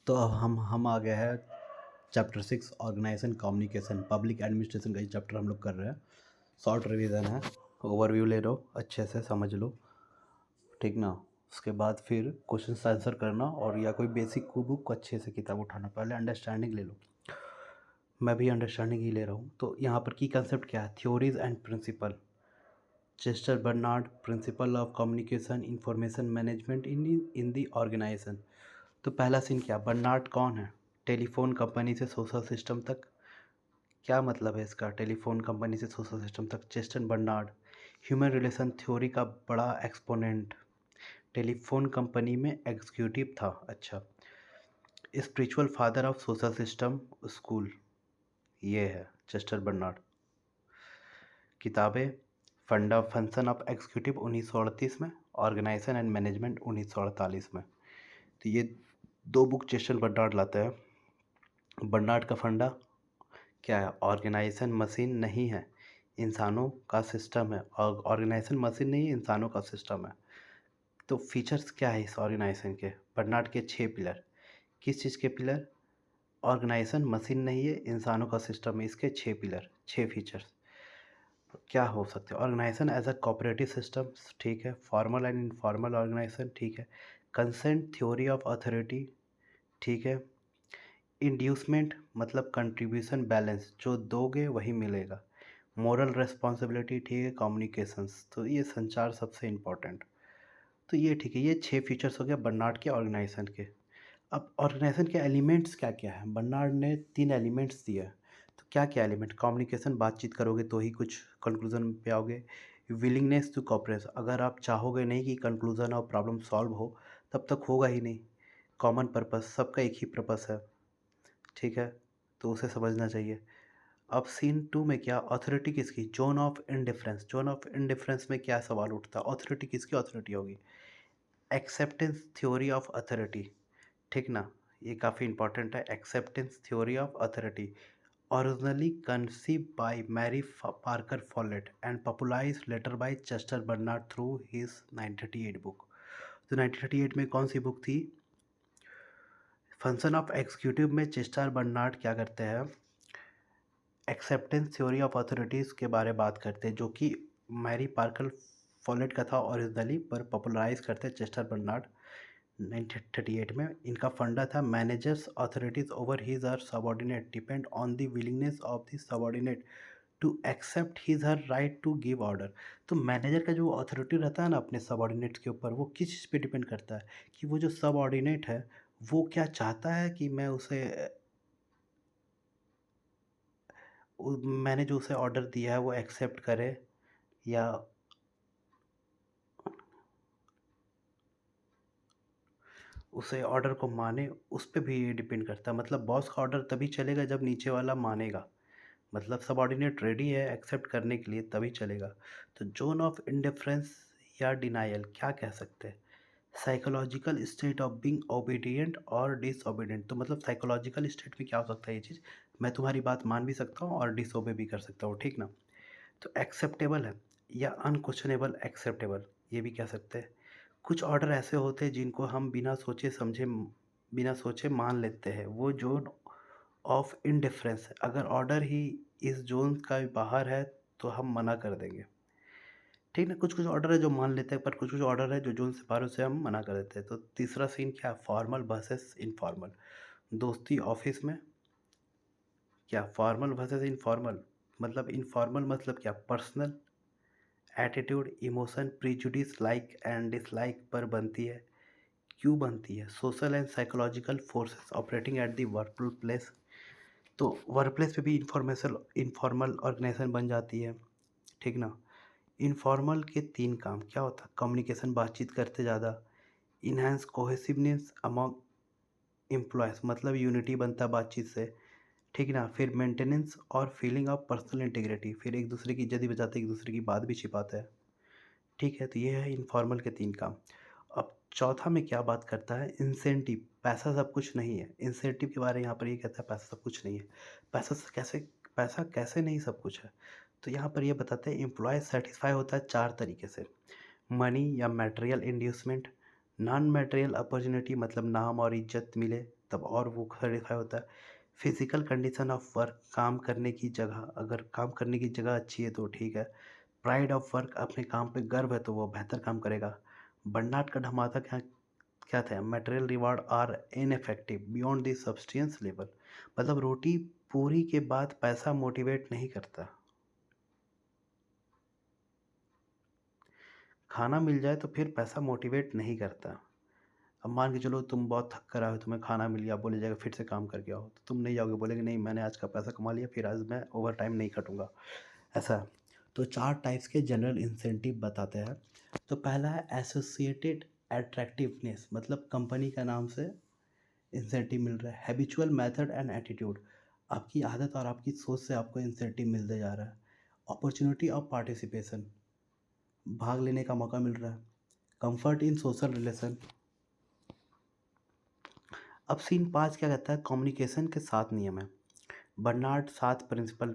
तो अब हम आ गए हैं chapter 6 organisation communication public administration का ये चैप्टर हम लोग कर रहे हैं। शॉर्ट रिवीजन है, ओवरव्यू ले लो, अच्छे से समझ लो, ठीक ना। उसके बाद फिर क्वेश्चन आंसर करना और या कोई बेसिक बुक अच्छे से किताब उठाना, पहले अंडरस्टैंडिंग ले लो। मैं भी अंडरस्टैंडिंग ही ले रहा हूँ। तो यहाँ पर की कंसेप्ट क्या है, theories and principle, Chester Barnard, principle of communication information management in the organisation. तो पहला सीन क्या, बर्नार्ड कौन है, टेलीफोन कंपनी से सोशल सिस्टम तक, क्या मतलब है इसका, टेलीफोन कंपनी से सोशल सिस्टम तक। Chester Barnard human relation theory का बड़ा एक्सपोनेंट, टेलीफोन कंपनी में एग्जीक्यूटिव था। अच्छा, spiritual father of social system school, ये है चेस्टर बर्नार्ड। किताबें, फंडा फंक्शन ऑफ एग्जीक्यूटिव 1938 में, ऑर्गेनाइजेशन एंड मैनेजमेंट 1948 में। तो ये दो बुक चेस्टर बर्नार्ड लाते हैं। बर्नार्ड का फंडा क्या है, ऑर्गेनाइजेशन मशीन नहीं है, इंसानों का सिस्टम है। और ऑर्गेनाइजेशन मशीन नहीं है, इंसानों का सिस्टम है। तो फीचर्स क्या है इस ऑर्गेनाइजेशन के, बर्नार्ड के 6 पिलर। किस चीज़ के पिलर, ऑर्गेनाइजेशन मशीन नहीं है, इंसानों का सिस्टम है, इसके 6 पिलर, 6 फीचर्स क्या हो सकते हैं। Organisation as a cooperative system, ठीक है। फॉर्मल एंड इनफॉर्मल ऑर्गेनाइजेशन, ठीक है। कंसेंट थ्योरी ऑफ अथॉरिटी, ठीक है। इंड्यूसमेंट मतलब कंट्रीब्यूशन बैलेंस, जो दोगे वही मिलेगा। मोरल रेस्पॉन्सिबिलिटी, ठीक है। कम्युनिकेशंस, तो ये संचार सबसे इम्पोर्टेंट। तो ये ठीक है, ये 6 फीचर्स हो गया बर्नार्ड के ऑर्गेनाइजेशन के। अब ऑर्गेनाइजेशन के एलिमेंट्स क्या क्या है, बर्नार्ड ने 3 एलिमेंट्स दिए हैं। तो क्या क्या एलिमेंट, कम्युनिकेशन, बातचीत करोगे तो ही कुछ कंक्लूजन पे आओगे। विलिंगनेस टू कॉपरेट, अगर आप चाहोगे नहीं कि कंक्लूजन और प्रॉब्लम सॉल्व हो, तब तक होगा ही नहीं। कॉमन पर्पस, सबका एक ही पर्पस है, ठीक है, तो उसे समझना चाहिए। अब सीन 2 में क्या, अथॉरिटी किसकी, zone of indifference. Zone of indifference में क्या सवाल उठता है, अथॉरिटी किसकी अथॉरिटी होगी। एक्सेप्टेंस थ्योरी ऑफ अथॉरिटी, ठीक ना, ये काफ़ी इंपॉर्टेंट है। Acceptance theory of authority originally conceived by Mary Parker Follett and popularized later by Chester Bernard through his 1938 book। तो 1938 में कौन सी बुक थी, फंक्शन ऑफ एग्जीक्यूटिव में चेस्टर बर्नार्ड क्या करते हैं, एक्सेप्टेंस थ्योरी ऑफ अथॉरिटीज़ के बारे में बात करते हैं, जो कि मैरी पार्कर फॉलेट का था ओरिजिनली, पर पॉपुलराइज करते हैं चेस्टर बर्नार्ड 1938 में। इनका फंडा था, managers authorities over his or subordinate depend on the willingness of the subordinate to accept his her right to give order. तो मैनेजर का जो अथॉरिटी रहता है ना अपने सबॉर्डिनेट के ऊपर, वो किस चीज़ पे डिपेंड करता है कि वो जो सबॉर्डिनेट है वो क्या चाहता है कि मैं उसे मैंने जो उसे ऑर्डर दिया है वो एक्सेप्ट करे या उसे ऑर्डर को माने, उस पे भी ये डिपेंड करता है। मतलब बॉस का ऑर्डर तभी चलेगा जब नीचे वाला मानेगा, मतलब सबऑर्डिनेट रेडी है एक्सेप्ट करने के लिए तभी चलेगा। तो जोन ऑफ इंडिफरेंस या डिनायल क्या कह सकते हैं, psychological state of being obedient और डिसओबीडिएंट। तो मतलब साइकोलॉजिकल स्टेट में क्या हो सकता है ये चीज़, मैं तुम्हारी बात मान भी सकता हूँ और डिसओबे भी कर सकता हूँ, ठीक ना। तो एक्सेप्टेबल है या अनक्वेश्चनेबल एक्सेप्टेबल, ये भी कह सकते हैं। कुछ ऑर्डर ऐसे होते हैं जिनको हम बिना सोचे मान लेते हैं, वो जोन ऑफ इंडिफरेंस है। अगर ऑर्डर ही इस जोन का बाहर है तो हम मना कर देंगे, ठीक ना। कुछ कुछ ऑर्डर है जो मान लेते हैं, पर कुछ कुछ ऑर्डर है जो जोन से बाहर, उसे हम मना कर देते हैं। तो तीसरा सीन क्या, फॉर्मल वर्सेस इनफॉर्मल, दोस्ती ऑफिस में क्या, फॉर्मल वर्सेस इनफॉर्मल। मतलब इनफॉर्मल मतलब क्या, personal attitude, emotion, prejudice, like and dislike पर बनती है। क्यों बनती है, social and psychological forces operating at the work place. तो वर्क प्लेस पे भी इनफॉर्मल ऑर्गेनाइजेशन बन जाती है, ठीक ना। इनफॉर्मल के 3 काम क्या होता है, कम्युनिकेशन, बातचीत करते ज़्यादा, इन्हांस कोहेसिवनेस अमॉन्ग एम्प्लॉयज़, मतलब यूनिटी बनता है बातचीत से, ठीक ना। फिर मेंटेनेंस और फीलिंग ऑफ पर्सनल इंटीग्रिटी, फिर एक दूसरे की इज्जत भी बचाते हैं, एक दूसरे की बात भी छिपाते हैं, ठीक है। तो ये है इनफॉर्मल के 3 काम। अब चौथा में क्या बात करता है, इंसेंटिव, पैसा सब कुछ नहीं है। इंसेंटिव के बारे में यहाँ पर ये कहता है पैसा सब कुछ नहीं है। पैसा कैसे नहीं सब कुछ है, तो यहाँ पर ये बताते हैं एम्प्लॉय सेटिस्फाई होता है 4 तरीके से, मनी या material inducement, non material opportunity मतलब नाम और इज्जत मिले, तब और वो क्लैरिफ़ाई होता है। फिज़िकल कंडीशन ऑफ वर्क, काम करने की जगह, अगर काम करने की जगह अच्छी है तो ठीक है। प्राइड ऑफ वर्क, अपने काम पे गर्व है तो वो बेहतर काम करेगा। बर्नआउट का धमाका क्या क्या था? Material reward are ineffective beyond the substance level. मतलब रोटी पूरी के बाद पैसा मोटिवेट नहीं करता। खाना मिल जाए तो फिर पैसा मोटिवेट नहीं करता। अब मान के चलो तुम बहुत थक कर आए हो, तुम्हें खाना मिल गया, बोले जाएगा फिर से काम करके आओ, तो तुम नहीं जाओगे, बोलेगे नहीं मैंने आज का पैसा कमा लिया, फिर आज मैं ओवर टाइम नहीं खटूँगा, ऐसा है। तो 4 टाइप्स के जनरल इंसेंटिव बताते हैं। तो पहला है एसोसिएटेड अट्रैक्टिवनेस, मतलब कंपनी का नाम से इंसेंटिव मिल रहा है। हैबिचुअल मेथड एंड एटीट्यूड, आपकी आदत और आपकी सोच से आपको इंसेंटिव मिलते जा रहा है। अपॉर्चुनिटी ऑफ पार्टिसिपेशन, भाग लेने का मौका मिल रहा है। Comfort in social relation. अब सीन 5 क्या कहता है? कम्युनिकेशन के 7 नियम है। बर्नार्ड 7 प्रिंसिपल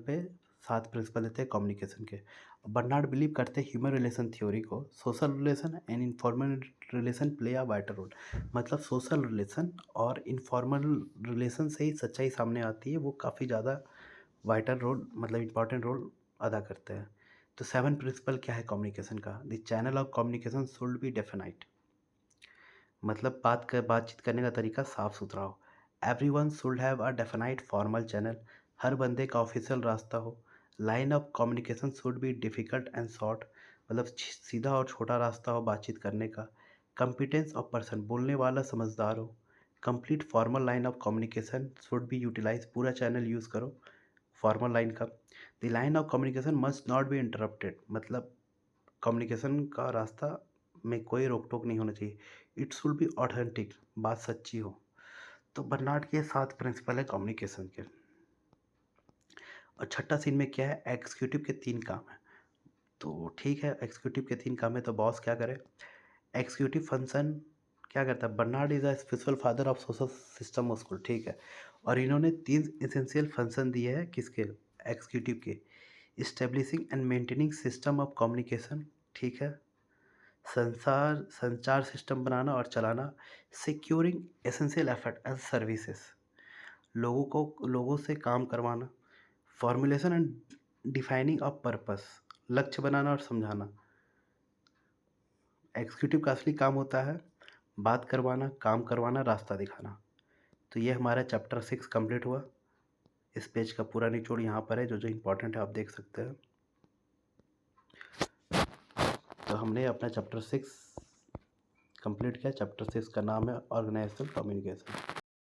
देते हैं कम्युनिकेशन के। बर्नार्ड बिलीव करते हैं ह्यूमन रिलेशन थ्योरी को, social relation and informal relation play a vital role. मतलब सोशल रिलेशन और इनफॉर्मल रिलेशन से ही सच्चाई सामने आती है, वो काफ़ी ज़्यादा वाइटल रोल, मतलब इम्पॉर्टेंट रोल अदा करते हैं। तो 7 प्रिंसिपल क्या है कम्युनिकेशन का? The channel of communication should be definite, मतलब बातचीत करने का तरीका साफ सुथरा हो। Everyone should have a definite formal channel, हर बंदे का ऑफिशियल रास्ता हो। Line of communication should be difficult and short, मतलब सीधा और छोटा रास्ता हो बातचीत करने का। कंपिटेंस ऑफ पर्सन, बोलने वाला समझदार हो। Complete formal line of communication should be utilise, पूरा चैनल यूज़ करो फॉर्मल लाइन का। The line of communication must not be interrupted, मतलब कम्युनिकेशन का रास्ता में कोई रोक-टोक नहीं होना चाहिए। इट शुड बी ऑथेंटिक, बात सच्ची हो। तो बर्नार्ड के 7 प्रिंसिपल है कम्युनिकेशन के। और छठा सीन में क्या है? एग्जीक्यूटिव के 3 काम हैं। तो ठीक है, एग्जीक्यूटिव के 3 काम है तो बॉस क्या करे? एग्जीक्यूटिव फंक्शन क्या करता है? Barnard is a spiritual father of social system school, ठीक है। और इन्होंने 3 एसेंशियल फंक्शन दिए हैं किसके? एग्जीक्यूटिव के। Establishing and maintaining system of communication, ठीक है। संचार सिस्टम बनाना और चलाना। Securing essential effort and services, लोगों से काम करवाना। Formulation and defining of purpose, लक्ष्य बनाना और समझाना। एग्जीक्यूटिव का असली काम होता है बात करवाना, काम करवाना, रास्ता दिखाना। तो ये हमारा चैप्टर 6 कंप्लीट हुआ। इस पेज का पूरा निचोड़ यहाँ पर है, जो जो इम्पोर्टेंट है आप देख सकते हैं। तो हमने अपना चैप्टर 6 कंप्लीट किया। चैप्टर 6 का नाम है ऑर्गेनाइजेशनल कम्युनिकेशन।